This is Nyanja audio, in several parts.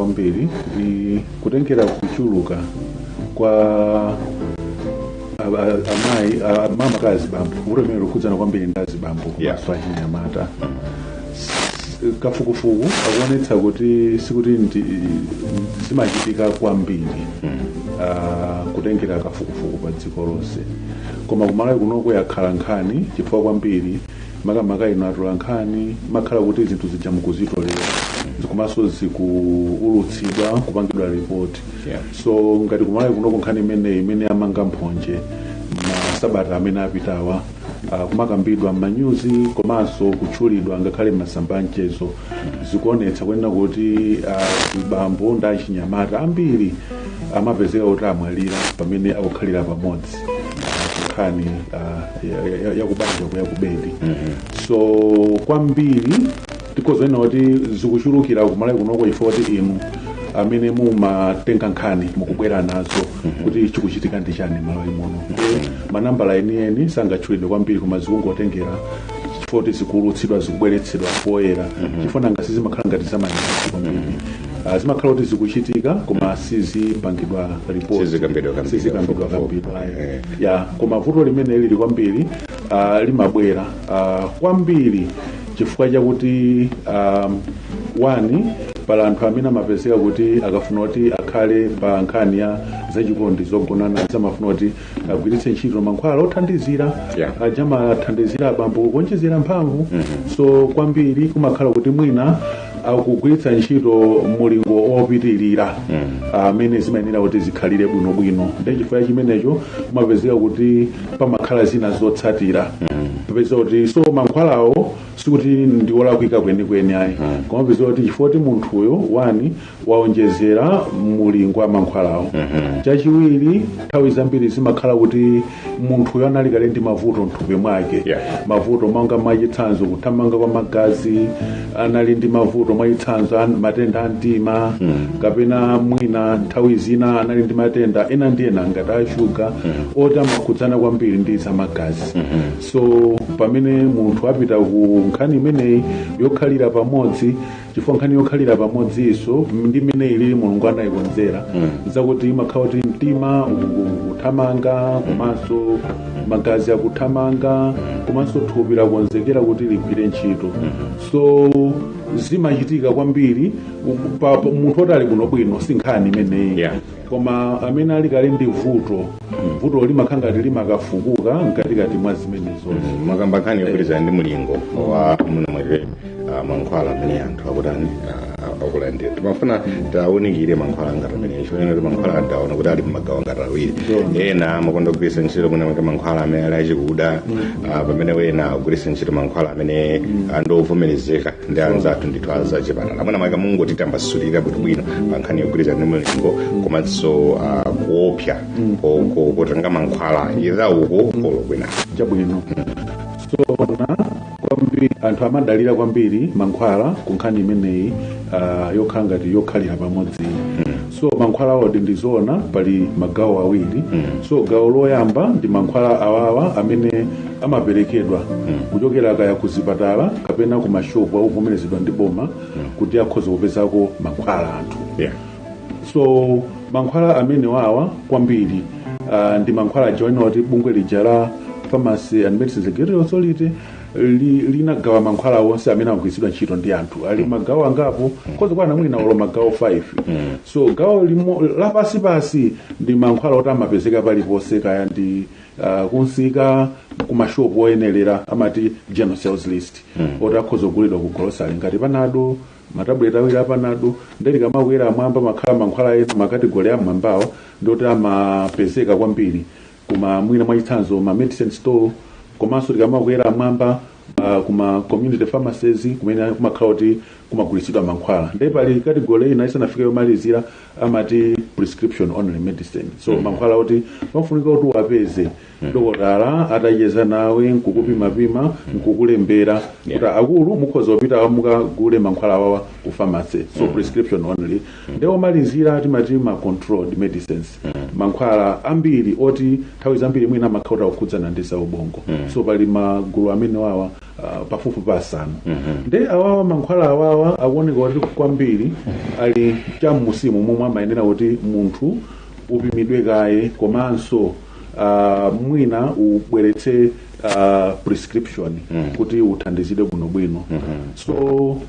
kwambiri ndi kutengera kuchuluka kwa amayi amamakazi bambo ulemero kudzana kwambiri ndazi bambo kumaso achinyamata. Kafukufuku akuonetsa kuti sikuti zimachitika kwambiri kutengera kafukufuku pa dziko lonse, koma kumalawi kunoko yakhala nkhani chifukwa kwambiri makamaka ino atola nkhani makhala kuti zinthu zija mukuzitolera komanso zikuulutsidwa kupangidwa ripoti. So ngati kumalawi kunoko nkhani imene amanga mphonje masabata amene apitawa kumakambidwa m'manyuzi komanso kutchulidwa ngakhale m'masamba amchezo zikuonetsa kunena kuti bambo ndi achinyamata ambiri amapezeka kuti amwalira pamene akukhalira pamodzi nkhani yakubanja kuyakubedi. So kwambiri tikozena kuti zikuchulukira kumalawi kunoko chifukwa kuti inu amene mumatenga nkhani mukubwera nazo kuti chikuchitika ndi chani malawi muno. Manambala enieni sangatchulidwe kwambiri koma zikungotengera chifukwa kuti zikuulutsidwa zikubweretsedwa poyera chifukwa nanga sizimakhala ngati zamanyazi kwambiri. Zimakhala kuti zikuchitika koma sizipangidwa ripoti, sizikambidwa kwambiri. Koma vuto limene lili kwambiri limabwera kwambiri chifukwa chakuti wani pala anthu amene amapezeka kuti akafuna kuti akhale pa nkhani ya zachikondi zogonana zamafuna kuti agwiritse ntchito mankhwala othandizira ajamathandizira abambo kuonjezera mphamvu. So kwambiri kumakhala kuti mwina akugwiritsa ntchito mulingo opitirira amene zimayenera kuti zikhalire bwinobwino. Ndi chifukwa chimenecho kumapezeka kuti pamakhala zina zotsatira popeza kuti so mankhwalawo sikuti ndiwolakwika kwenikweni ayi koma popeza kuti chifukwa kuti munthuyo wani waonjezera mulingo wa mankhwalawo. Chachiwiri nthawi zambiri zimakhala kuti munthuyo anali kale ndi mavuto mthupi mwake, mavuto monga mwachitsanzo kuthamanga kwa magazi, anali ndi mavuto mwachitsanzo matenda a mtima kapena mwina nthawi zina anali ndi matenda ena ndi ena ngati a shuga oti amakhudzana kwambiri ndi zamagazi. So pamene munthu apita ku nkhani imeneyi yokhalira pamodzi chifukwa nkhani yokhalira pamodzinso ndi imene ili mulungu anayikonzera zakuti imakhala kuti mtima ukuthamanga komanso magazi akuthamanga komanso thupi lakonzekera kuti ligwire ntchito. So zimachitika kwambiri munthu oti ali bwinobwino si nkhani imeneyi koma amene ali kale ndi vuto limakhala ngati limakafukuka mkatikati mwa zimenezo. Makamba nkhani yogwirizana ndi mulingo wa mnamwere mankhwala amene anthu akutani akulandira. Timafuna tawunikire mankhwala ngati amene chonena kuti mankhwala andaona kuti ali mmagawo ngati awiri. Ena amakonda kugwiritsa ntchito mwina mankhwala amene ali achikuda pamene wena akugwiritsa ntchito mankhwala amene andovomerezeka ndi anzathu ndithu azachipatala. Amene amaka mungoti tambasulira bwino pa nkhani yogwirizana ndi mulingo komanso kuopsa kutenga mankhwala ira uko kwina chabwino. So kwambiri anthu amadalira kwambiri mankhwala ku nkhani imeneyi yokhala ngati yokhalira pamodzi. So mankhwala awo ndizoona pali magawo awiri. So gawo loyamba ndi mankhwala awawa amene amaperekedwa kuchokera kaya kuzipatala kapena ku mashopu ovomerezedwa ndi boma kuti akhoza kupezako mankhwala anthu. So mankhwala amene wawa kwambiri ndi mankhwala joina kuti bungwe lija la Pharmacy and Medicines Regulatory Authority linagawa mankhwala wonse amene akugwiritsidwa ntchito ndi anthu ali magawo angapo koza kwana mwina olo magawo 5. So gawo lapasipasi ndi mankhwala oti amapezeka paliponse kaya ndi kunsika kumashopu oyenelera amati general sales list oti akhoza kugulidwa ku grocery ngati Panado matabuleti awiri apanado ndeli kamakwera amwamba makhala mankhwala ena makategori amwambawo ndoti amapezeka kwambiri kuma mwina mwachitsanzo ma medicine store komanso tikamakwera amwamba kuma community pharmacies kumene kumakhala kuti kumagulitsidwa mankhwala. Ndipo pali kategori ina isanafike yomalizira amati prescription only medicine. So mankhwala kuti pafunika kuti wapeze dokotala atacheza nawe nkukupima nkukulembera kuti akulu mukhoza kupita mukagule mankhwala awawa ku pharmacy. So prescription only. Ndipo malizira timati ma controlled medicines. Mankhwala ambiri oti nthawi zambiri mwina makhala kukhudzana ndi zaubongo. So pali magulu amene wawa pafupi pa asanu nde awawa mankhwala awawa akuoneka kuti kwambiri ali cham'musimu momwe amayenera kuti munthu upimidwe kaye komanso mwina ubweretse prescription kuti uthandizidwe bwinobwino so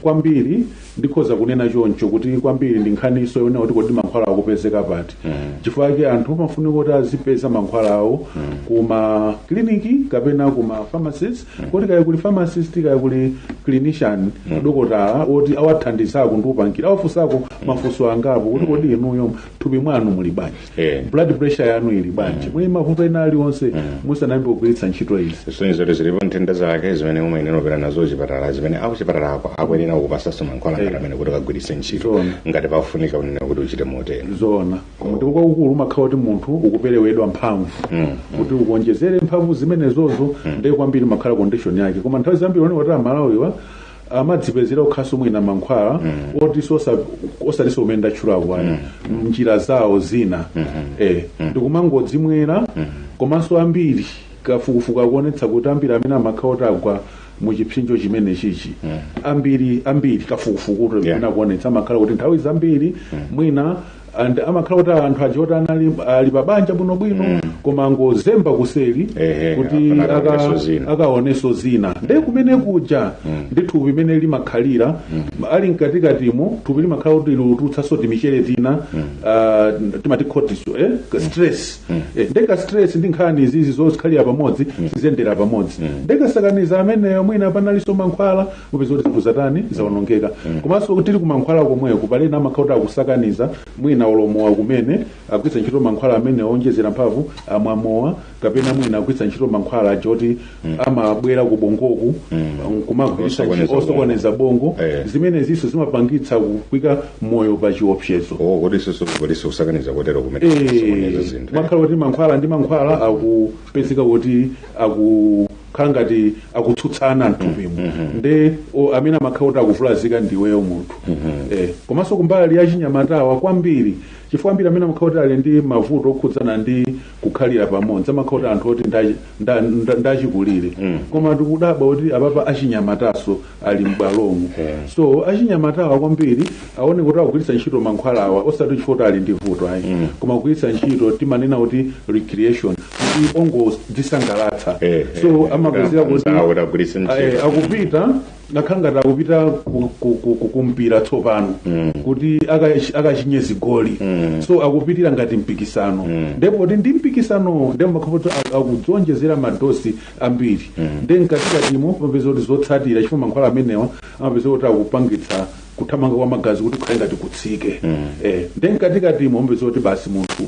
kwambiri ndikhoza kunena choncho kuti kwambiri ndi nkhaniso yonena kuti kodi mankhwala akupezeka pati chifukwa chake anthu amafunika kuti azipeza mankhwala awo kuma kliniki kapena kuma pharmacist kuti kaya kuli pharmacist kaya kuli clinician dokotala oti awathandizako ndi upangira awafunsako mafunso angapo kuti kodi inuyo thupi mwanu muli bwanji blood pressure yanu ili bwanji muli mavuto ena aliwonse musanayambe kugwiritsa ntchito izi sonizoti zilipo nthenda zake zimene umayenera kupita nazo chipatala zimene akuchipatala ako akuyenera kukupasanso mankhwala ngati amene kuti ukagwiritse ntchito ngati pafunika kunena kuti uchite motero zona ndipo kwakukulu umakhala kuti munthu ukuperewedwa mphamvu kuti ukonjezere mphamvu zimenezozo ndiye kwambiri makhala condition yake koma nthawi zambiri oneka kuti amalawiwa amadzipezera kukhaso mwina mankhwala oti osaliso umene ndatchulapo aya njira zawo zina ndikumangodzimwera komanso ambiri kafukufuku akuonetsa kuti ambiri amene amakhala oti agwa muchipsinjo chimene chichi ambiri kafukufuku kuti kuonetsa amakhala kuti nthawi zambiri mwina and amakhala kuti anthu ajioti ali pabanja bwinobwino koma ngozemba kuseri kuti akaoneso zina nde kumene kuja ndi thupi limene limakhalira ali mkatikatimo thupi limakhala kuti lilututsaso timichere tina timati cortisol stress ndeka stress ndi nkhani izizi zozikhalira pamodzi zizendera pamodzi ndekasakaniza ameneyo mwina panaliso mankhwala mupeza kuti zikuzatani zaonongeka komanso kuti tili kumankhwala komweyo kupalena amakhala kuti akusakaniza mwina olomowa kumene akugwiritsa ntchito mankhwala amene owonjezera mphamvu amwamowa kapena mwina akugwiritsa ntchito mankhwala achoti amabwera ku bongoku kumagwiritsa osokoneza bongo zimene ziso zimapangitsa kukwika moyo pa chiopsezo kodi kusakaniza kotero kumene makhala kuti mankhwala ndi mankhwala akupezeka kuti khala ngati akutsutsana mthupimu nde amene amakhala kuti akuvulazika ndiweyo munthu komanso kumbali ya chinyamatawa kwambiri chifukwa ambiri amene amakhala kuti ali ndi mavuto okhudzana ndi kukhalira pamodzi amakhala kuti anthu oti ndachikulire koma tikudabwa kuti apapa achinyamataso ali m'bwalomo so achinyamatawa kwambiri aone kuti akugwiritsa ntchito mankhwalawa osati chifukwa kuti ali ndi vuto ayi koma kugwiritsa ntchito timanena kuti recreation kuti ongodzisangalatsa so amapezeka kuti akupita ngakhala ngati akupita kukumpira tsopano kuti akachinye zigoli so akupitira ngati mpikisano ndipo kuti ndi mpikisano ndipo makhala kuti akudzonjezera madosi ambiri nde mkatikatimo amapeza kuti zotsatira chifukwa mankhwala amenewa amapeza kuti akupangitsa kuthamanga kwa magazi kuti kukhale ngati kutsike nde mkatikatimo amapeza kuti basi munthu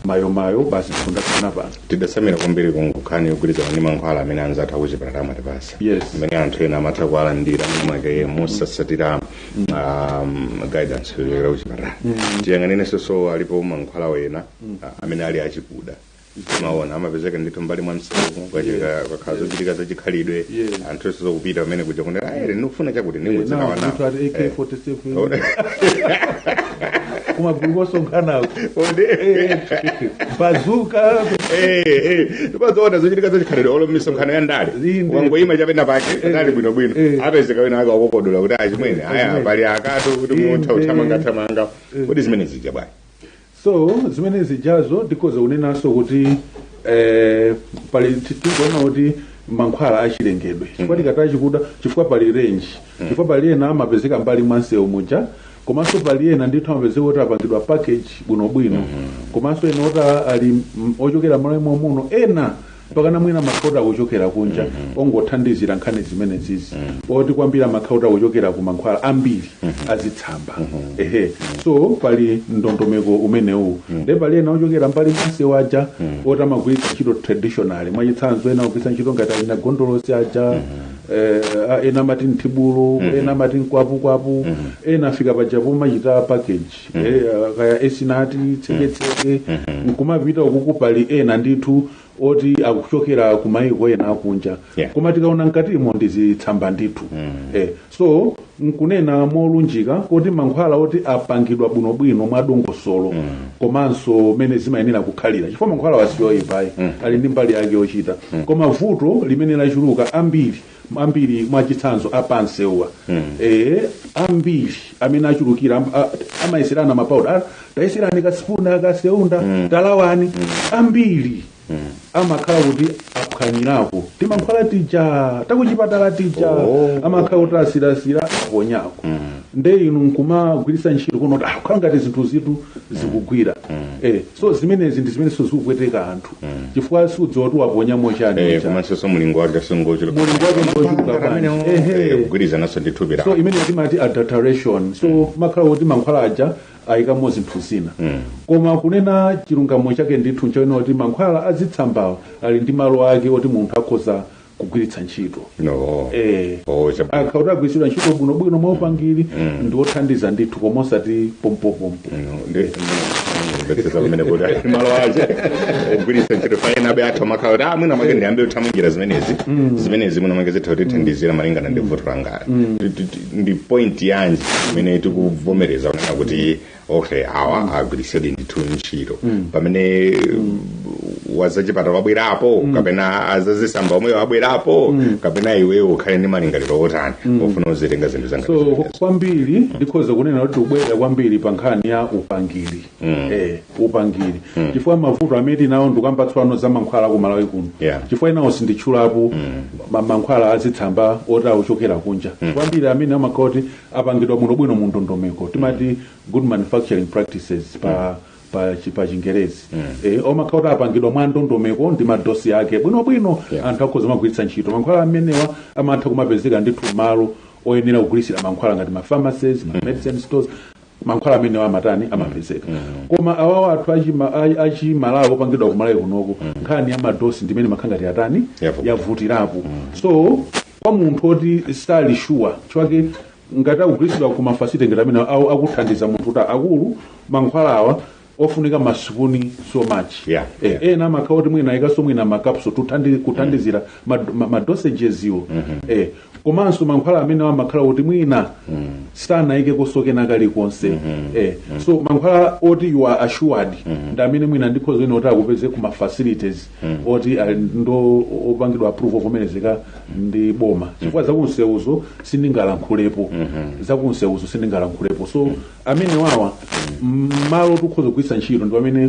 mayo basi kundakana pano tidasamira kwambiri kunkhani yogwirizana ndi mankhwala amene anzathu akuchipatala amatipasa amene anthu ena amatha kuwalandira mwake musasatira guidance yochokera kuchipatala tiyang'aneneso alipo mankhwala wena amene ali achikuda maona amapezeka ndithu mbali mwa msewu kakhala zochitika zachikhalidwe anthu ese zokupita pamene kuja kuti ndikufuna chakuti ndikudzikawana kumagulu osonkhanawo bazuka tipazoona zochitika zachikhalidwe olo misonkhano ya ndale wangoyima chapena pake ndale bwinobwino apezeka wena akakokodola kuti achimwene aya pali akatu kuti muntha uthamangathamanga kuti zimene zija bwana so zimene zijazo ndikoza kunenaso kuti pali tikuona kuti mankhwala achilengedwe chifukwa tikati chikuda chifukwa pali range chifukwa pali ena amapezeka mbali mwa msewu muja komanso pali ena ndithu amapezeka kuti apangidwa package bwinobwino komanso ena kuti ali ochokera malo muno ena pakana mwina makhauta akuchokera kunja ongothandizira nkhani zimene zizi oti kwambiri makhauta akuchokera ku mankhwala ambiri azitsamba so pali ndondomeko umenewu nde pali ena ochokera mbali mase waja oti amagwiritsa ntchito traditional mwachitsanzo ena akugwiritsa ntchito ngati alina gondolosi aja ena amati nthibulu ena amati nkwapu ena afika pajapo machita package kaya esinati tseketseke nkumapita ukuku pali ena ndithu oti akuchokera kumayiko ena akunja koma tikaona mkatimo ndizitsamba ndithu so nkunena molunjika kuti mankhwala oti apangidwa bwinobwino mwadongosolo komanso mene zimayenera kukhalira chifukwa mankhwala wasiyoyipayi ali ndi mbali yake yochita koma vuto limene lachuluka ambiri mwachitsanzo apansewa ambiri amene achulukira amayeserana mapauda tayeserani kasipuna kaseunda talawani ambiri amakhala kuti aphwanyirako timankhwala tija takuchipatala tija amakhala kuti asirasira aponyako nde inu nkumagwiritsa ntchito kuno kuti kukhala ngati zinthu zitu zikugwira so zimenezi ndi zimene sizikupweteka anthu chifukwa sudziwa kuti waponyamo chani komanso mulingo wake singochuluka kugwirizananso ndi thupi so imene timati adulteration so makhala kuti mankhwala aja ayikamo zinthu zina koma kunena chilungamo chake ndithu nchaona kuti mankhwala azitsambawo ali ndi malo ake oti munthu akhoza kugwiritsa ntchito akauti agwiritsidwa ntchito bwinobwino mwaupangiri ndi othandiza ndithu koma osati pompopompo betesa pamene kuti malo aje ogwiritsa ntchito faina abe athu amakhala kuti mwina make ndiyambe kuthamangira zimenezi mwina make zitha kutithandizira malingana ndi vuto langa ndi point yanji imene tikuvomereza kunena kuti okay awa agwiritsidwe ndithu ntchito pamene wazachipata wabwerapo kapena azazisamba omwe wabwerapo kapena iweyo ukhale ndi malingaliro otani ofuna uzitenga zinthu zanga so kwambiri ndikhoza kunena kuti ubwera kwambiri pa nkhani ya upangiri upangiri chifukwa mavuto amene tinawo ndikuambatswano za mankhwala ku Malawi kuno chifukwa inawo sinditchulapo mankhwala azitsamba oti akuchokera kunja kwambiri amene amakhala kuti apangidwa bwinobwino mu ndondomeko timati good manufacturing practices pa Chingerezi omakhala kuti apangidwa mwa ndondomeko ndi madosi ake bwinobwino anthu akhoza magwiritsa ntchito mankhwala amenewa amatha kumapezeka ndithu malo oyenera kugulitsira mankhwala ngati ma pharmacies ma medicine stores mankhwala amenewa amatani amapezeka koma awawo athu achimalawi opangidwa ku Malawi kunoko nkhani ya madosi ndimene makhala ngati atani yavutirapo so kwa munthu oti sali sure chwake ngati akugulitsidwa ku mafasiti ngati amene akuthandiza munthu kuti akulu mankhwala awa ofunika masipuni so much ena amakhala kuti mwina ayikaso mwina makapsulo kuthandizira madosages iwo komanso mankhwala amene amakhala kuti mwina sanayike kosokena kalikonse so mankhwala oti you are assured ndi amene mwina ndikhoza ine kuti akupeze ku mafacilities oti ndo opangidwa approve ovomerezeka ndi boma chifukwa zakunseuzo sindingalankhulepo so amene wawa malo tukhoza kugwiritsa ntchito ndi pamene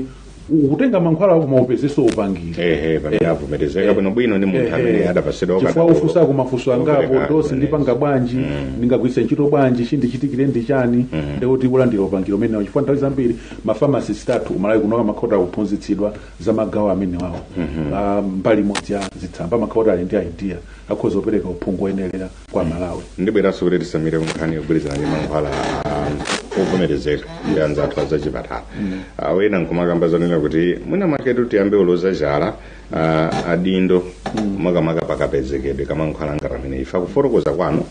ukutenga mankhwala kumaupezesa upangire pamene avomerezeka bwinobwino ndi munthu amene adapasidwa chifukwa ufusa kumafunso angapo dosi ndipanga bwanji ndingagwiritsa ntchito bwanji chindichitikire ndi chani ndikuti ulandira upangire umenewo chifukwa nthawi zambiri mafamasi sitatu Malawi kunoka makhota kuphunzitsidwa za magawo amene wawo mbali imodzi ya zitsamba makhota ali ndi idea akhoza kupereka uphungu oyenera kwa Malawi ndibweranso kuti tisamire kunkhani yogwirizana ndi mankhwala ovomerezeka ndi anzathu azachipatala wena nkumakamba zonena kuti mwina maketu tiyambe uloza jala adindo makamaka pakapezekedwe kamankhwala ngati amene ifa kufotokoza kwanu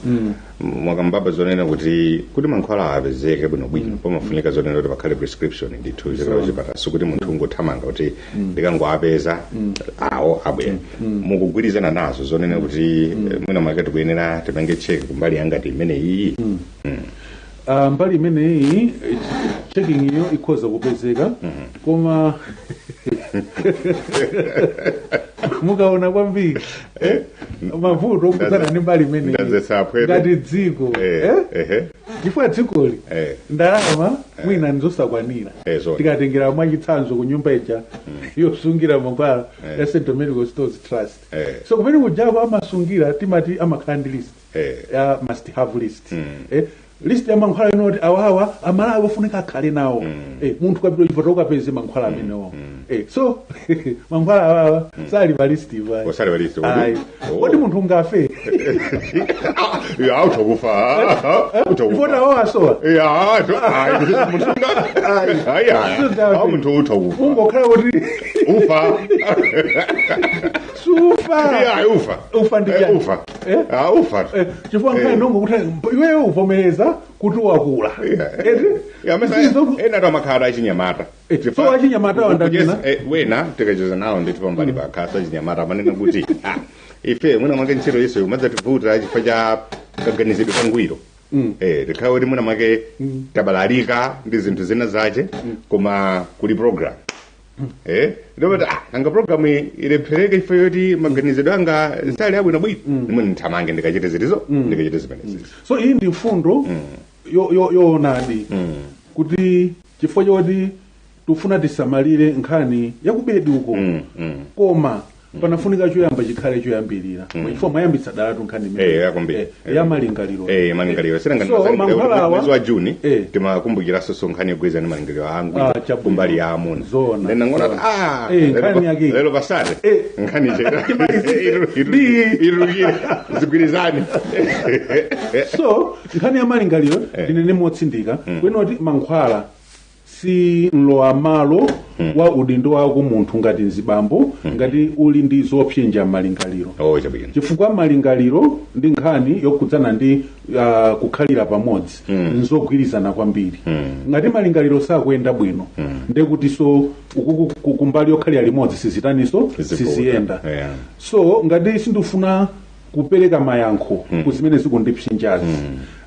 mwakambaba zonena kuti mankhwala apezeke bwinobwino pamafunika zonena kuti pakhale prescription ndithu chikalawo chipatala sikuti munthu ungothamanga kuti ndikangoapeza awo abwera mukugwirizana nazo zonena kuti mwina maketu kuyenera tipange cheke kumbali yangati imene iyi mbali imeneyi checking iyo ikhoza kupezeka koma mukaona kwambiri mavuto okuzana ndi mbali imeneyi ngati dziko chifukwa dzikoli ndalama mwina nzosakwanira tikatengera mwachitsanzo ku nyumba ija yosungira mankhwala ya Central Medical Stores Trust so kumene kujako amasungira timati amakhala ndi list must have list list ya mankhwala inoti awawa Amalawi ofunika akhale nawo munthu kapita chipata ukapeze mankhwala amenewo so mankhwala awawa sali pa list ivayi oti munthu ungafe autokufa ifota wasowa munthu utakufa ungokhala kuti ufa ufa ndi chani ufa chifukwa nkhani nongo kuti iweyo uvomereza kuoneka kuti wakula ena tamakhala achinyamata so achinyamata wandakina wena tikacheza nawo nditi pambali pakhasa achinyamata amanena kuti ife muna make ntchito iso umadzativuta chifukwa cha kaganizidwe kangwiro tikhawe kuti muna make tabalalika ndi zinthu zina zace koma kuli program ndopati anga program ilephereke chifukwa yoti maganizidwe anga sali abwino bwino nimwe nthamange ndikachite zitizo ndikachite zimenezi so iyi ndi mfundo yoonadi kuti chifukwa choti tufuna tisamalire nkhani yakubedi uko koma panafunika choyamba chikhale choyambirira chifukwa mwayambitsa dalatu nkhani ya malingaliro mwezi wa Juni timakumbukira soso nkhani yogweza ni malingaliro angu kumbali ya amuna ndinangona nkhani yake lelo pasate nkhani chera zigwirizani so nkhani ya malingaliro ndinene motsindika kwenoti mankhwala si mlowa malo wa udindo wako munthu ngati nzibambo ngati uli ndi zopsinja malingaliro chifukwa malingaliro ndi nkhani yokudzana ndi kukhalira pamodzi nzogwirizana kwambiri ngati malingaliro sakuyenda bwino ndekuti so kumbali yokhalira limodzi sizitaniso siziyenda so ngati sindifuna kupereka mayankho kuzimene zikundipsinjazi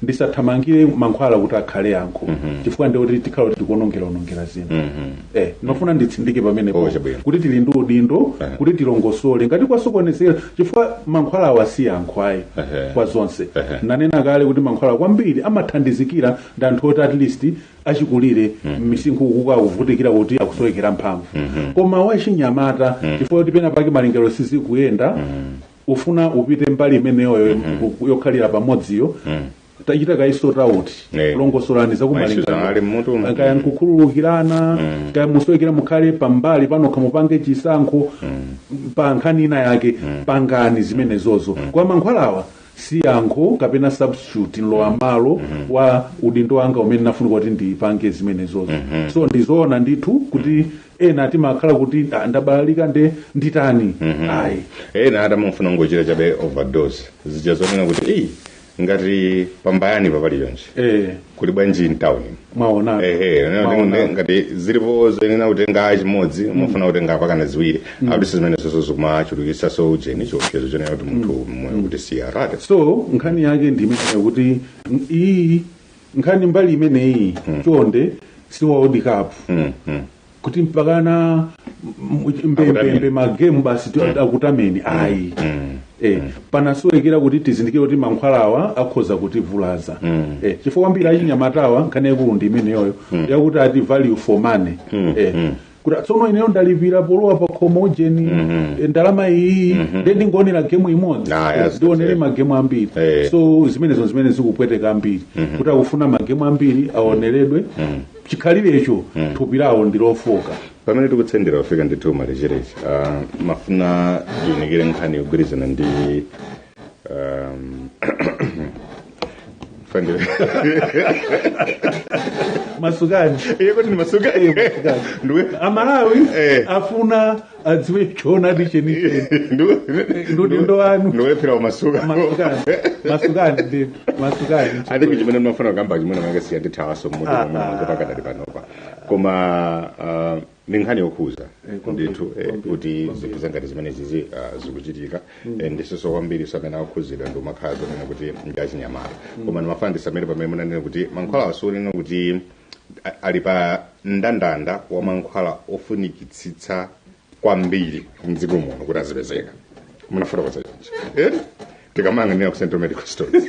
ndisathamangire mankhwala kuti akhale yankho chifukwa ndikuti tikhala tikuonongera zina nofuna nditsindike pamenepo kuti tili ndi udindo kuti tilongosole ngati kwasokonezera chifukwa mankhwala awasi yankho ayi kwa zonse nanena kale kuti mankhwala kwambiri amathandizikira ndi anthu oti at least achikulire misinkhu kukakuvutikira kuti akusowekera mphamvu koma wachinyamata chifukwa kuti pena pake malingaliro sizikuyenda ufuna upite mbali imeneyo yokhalira pamodziyo tachita kaisota uti longosolani zakumalingaliro kaya nkukhululukirana kaya musowekera mukhale pambali panokha mupange chisankho pa nkhani ina yake pangani zimenezozo kwa mankhwalawa si yankho kapena substitute nlowa malo wa udindo wanga umene nafunika kuti ndipange zimenezozo so ndizoona ndithu kuti ena timakhala kuti ndabalalika nditani ayi ena atamufuna ngochita chabe overdose zichazonena kuti ngati pambayani papali yonse kuli bwanji mtown mwaona ngati zilipo zenena kutenga chimodzi mufuna kutenga pakana ziwiri abisi zimene soso kumachulukisa so ujeni chiopsezo chonena kuti munthu mwe kuti siyarata so nkhani yake ndimene kuti iyi nkhani mbali imeneyi chonde siwaodikapo kuti mpakana mbembe magemu basi akutameni ayi panasowekera kuti tizindikire kuti mankhwalawa akhoza kutivulaza chifukwa kwambiri achinyamatawa nkhani yakulu ndi imeneyoyo yakuti ati value for money kuti tsono ineyo ndalipira polowa pa khomo ujeni ndalama iyi ndingonera gemu imodzi ndionere magemu ambiri so zimene zikupweteka ambiri kuti akufuna magemu ambiri aoneredwe chikhalirecho thupi lawo ndilofoka pamene tikutsendera kufika ndithu malecherechi mafuna tiunikire nkhani yogwirizana ndi fandile masukani kuti ni masukani ndiwe amalawi afuna adziwe choonadi chenicheni ndiudindo wanu ndiwephera masukani ati kuchimene mafuna kugamba chimene makasiya ndithawaso mmuti pamene pakadali panopa koma ni nkhani yokhuza ndithu kuti zinthu zangati zimene zizi zikuchitika ndiso kwambiri samene akukhuzidwa ndi umakhala zonena kuti ndachinyamata koma ndimafana ndisamene pamene munanena kuti mankhwala asionena kuti ali pa ndandanda wa mankhwala ofunikitsitsa kwambiri mdziko muno kuti azipezeka munafuna kwa chonchi tikamanga ndina ku Central Medical Stores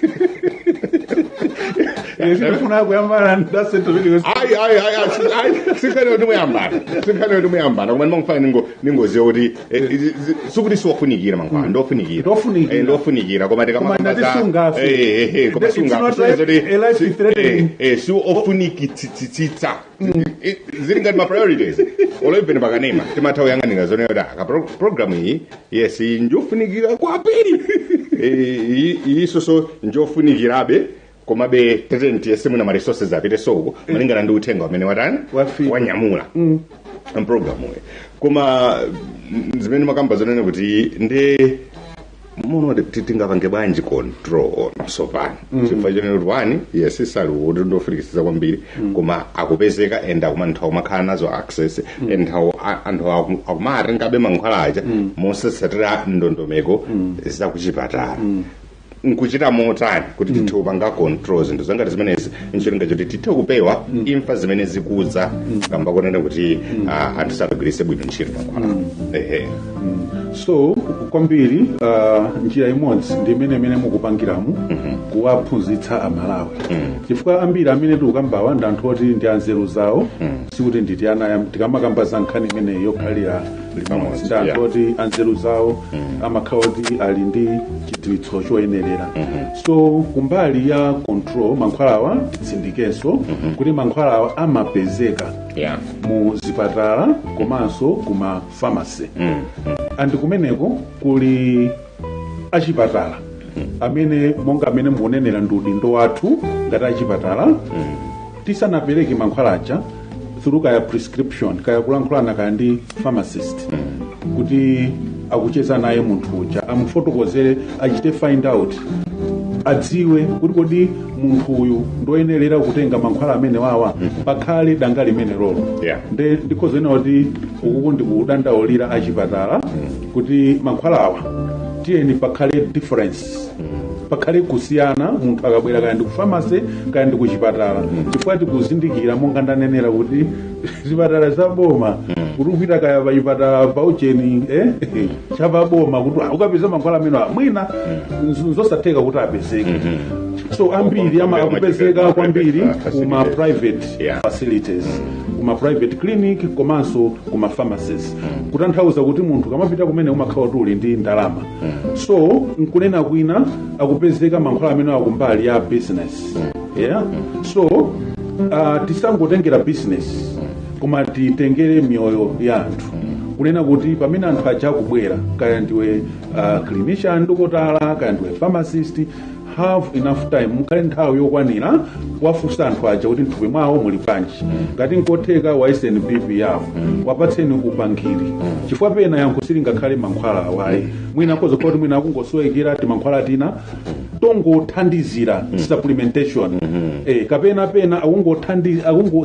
ndifuna kuyambana nda Central Medical Stores sikhane kuti muyambana koma ndimangifana ningoziwa kuti sukuti siwafunikira mankhwala ndofunikira koma tikamanga siwofunikitsitsa zili ngati ma priorities olebene pakanema timatha kuyang'anira zonena kuti program iyi yes njofunikira kwambiri iyisoso njofunikirabe koma be tetenti yesimuna ma resources apite soko malingana ndi uthenga wamene watani wanyamula program we koma zimene makamba zonena kuti ndi muno titingapange bwanji control masopano chifukwa chonena kuti wani yes sali kuti ndofikisisa kwambiri koma akupezeka and akumanthau makhala nazo access and anthu akumatengabe mankhwala aja mosasatira ndondomeko zakuchipatala nkuchita motani kuti tithe kupanga control zinthu zangati zimenezi nchilinga choti tithe kupewa imfa zimene zikuza kamba konena kuti anthu sadagwirise bwino ntchito mankhwala so kwambiri njira imodzi ndi imene mukupangiramu kuwaphunzitsa amalawi chifukwa ambiri amene tikukambawa ndi anthu oti ndi anzeru zawo sikuti nditi ana tikamakamba za nkhani imene yokhalira limodzi ndi anthu oti anzeru zawo amakhala oti ali ndi chidziwitso choyenerera so kumbali ya control mankhwalawa titsindikenso kuti mankhwalawa amapezeka mu zipatala komanso kuma pharmacy andi kumeneko kuli achipatala amene monga amene mukunenera ndi udindo wathu ngati achipatala tisanapereke mankhwala aja through kaya prescription kaya kulankhulana kaya ndi pharmacist kuti akucheza naye munthu uja amufotokozere achite find out adziwe kuti kodi munthu uyu ndoyenerera kutenga mankhwala amene wawa pakhale danga limene lolo ndikhoza kuti ukuku ndikudandaulira achipatala kuti mankhwalawa tiyeni pakhale difference pakhale kusiyana munthu akabwera kaya ndi ku pharmacy kaya ndi ku chipatala chifukwa tikuzindikira monga ndanenera kuti zipatala zaboma kuti upita kaya pa chipatala paucheni chavaboma kuti ukapeza mankhwala amene mwina zosatheka kuti apezeke so ambiri akupezeka kwambiri kuma private facilities kuma private clinic komanso kuma pharmacies kutanthauza kuti munthu kamapita kumene umakhala kuti uli ndi ndalama so nkunena kwina akupezeka mankhwala amene akumbali ya business so tisangotengera business koma titengere mioyo ya anthu kunena kuti pamene anthu aja akubwera kaya ndiwe clinician dokotala kaya ndiwe pharmacist have enough time mukhale nthawi yokwanira wafunsa anthu aja kuti mthupi mwawo muli bwanji ngati nkotheka waiseni BP yawo wapatseni upangiri chifukwa pena yankho silingakhale mankhwala awayi mwina akhoza kuti mwina akungosowekera ti mankhwala tina tongothandizira supplementation kapena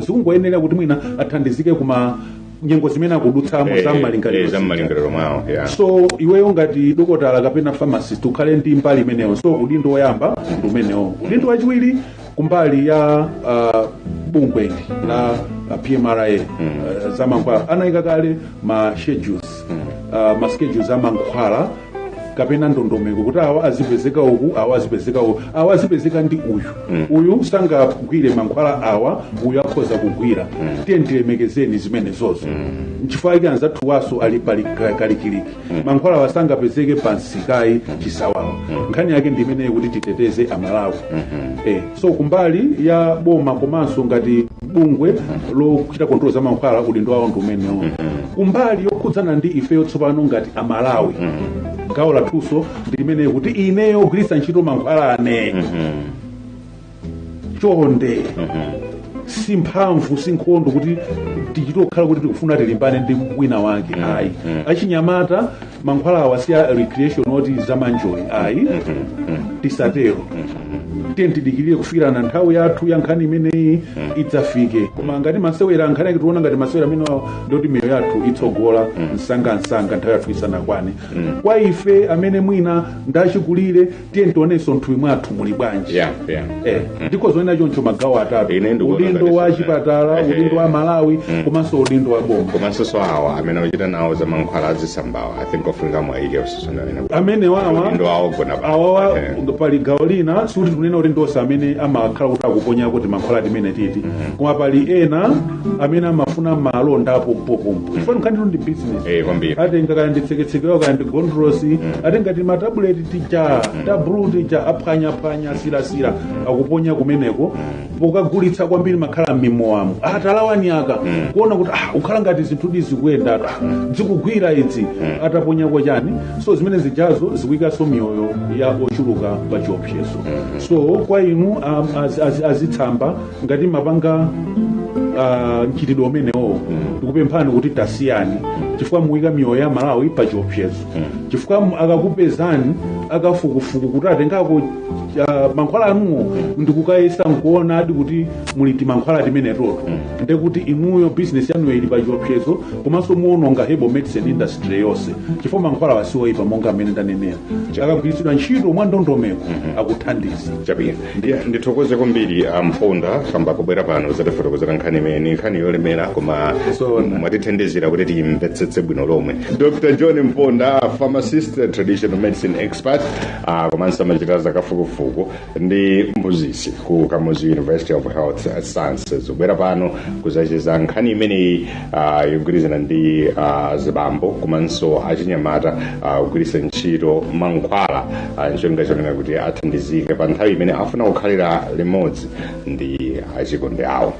zikungoyenera kuti mwina athandizike kuma nyengo zimene akudutsamo zammalingaliro mwawo so iweyo ngati dokotala kapena pharmacist ukhale ndi mbali imeneyo so udindo woyamba ndi umenewo udindo wachiwiri kumbali ya bungwe la PMRA za mankhwala anayika kale ma schedules amankhwala kapena ndondomeko kuti awa azipezeka uku awa azipezeka uku awa azipezeka ndi uyu sangagwire mankhwala awa uyu akhoza kugwira tiye ndilemekezeni zimene zozo nchifukwa iki anzathu waso ali pali kalikiliki mankhwala wasangapezeke pansikayi chisawawa nkhani yake ndi imeneyi kuti titeteze amalawi so kumbali ya boma komanso ngati bungwe lokuchita kontrol za mankhwala udindo wawo ndi umenewo kumbali yokhudzana ndi ifeyo tsopano ngati amalawi gawo lathunso ndi limeneyo kuti ineyo kugwiritsa ntchito mankhwala ane chonde simphamvu sinkhondo kuti tichitokhala kuti tikufuna tilimbane ndi wina wake ayi achinyamata mankhwala awasiya recreation oti zamanjoyi ayi tisatero tiye tidikirire kufikirana nthawi yathu ya nkhani imeneyi idzafike koma ngati masewera nkhani yake tiona ngati masewera amene ndoti miyo yathu itsogola msangamsanga nthawi yathu isanakwane kwa ife amene mwina ndachikulire tiye tionenso mthupi mwathu muli bwanji ndiko zoena choncho magawo atatu udindo wa chipatala udindo wa Malawi komanso udindo wa boma komanso so awa amene ochita nawo za mankhwala azisambawa I think ofika mwaike amene udindo wawo gona awa pali gawo lina suti tunena kuti ndonse amene amakhala kuti akuponya kuti mankhwala timene titi koma pali ena amene amafuna malondapo mpopompo chifukwa nkhani ndi business atenga kaya nditseketsekewa kaya ndi gondrosi atenga ti matabuleti tija tabru tija aphwanya silasila akuponya kumeneko pokagulitsa kwambiri makhala mmimowamu atalawani aka kuona kuti ukhala ngati zinthu zikuyenda zikugwira idzi ataponyako chani so zimene zijazo zikuyikanso miyoyo ya ochuluka pa chiopsezo so kwa inu azitsamba ngati mapanga mchitidwe umenewo ndikupemphani kuti tasiyani chifukwa muyika miyoyo ya Malawi pa chiopsezo chifukwa akakupezani akafukufuku kuti atengako mankhwala anuwo ndikukayesa nkuona adi kuti muliti mankhwala timene toto ndekuti inuyo business yanuyo ili pa chiopsezo komanso muononga herbal medicine industry yonse chifukwa mankhwala wasiwoyipa monga amene ndanenera akagwiritsidwa ntchito mwa ndondomeko akuthandiza chabwino ndithokoze kwambiri Mponda kamba kubwera pano zatifotokozera nkhani imene nkhani yolemera koma mwatithandizira kuti timvetsetse bwino lomwe. Dr. John Mponda, pharmacist, traditional medicine expert, komanso amachita zakafukufuku ndi mphunzitsi ku Kamuzu University of Health Sciences. Kubwera pano kuzacheza nkhani imeneyi yogwirizana ndi zibambo komanso achinyamata kugwiritsa ntchito mankhwala nchonga chonena kuti athandizike pa nthawi imene afuna kukhalira limodzi ndi achikonde awo.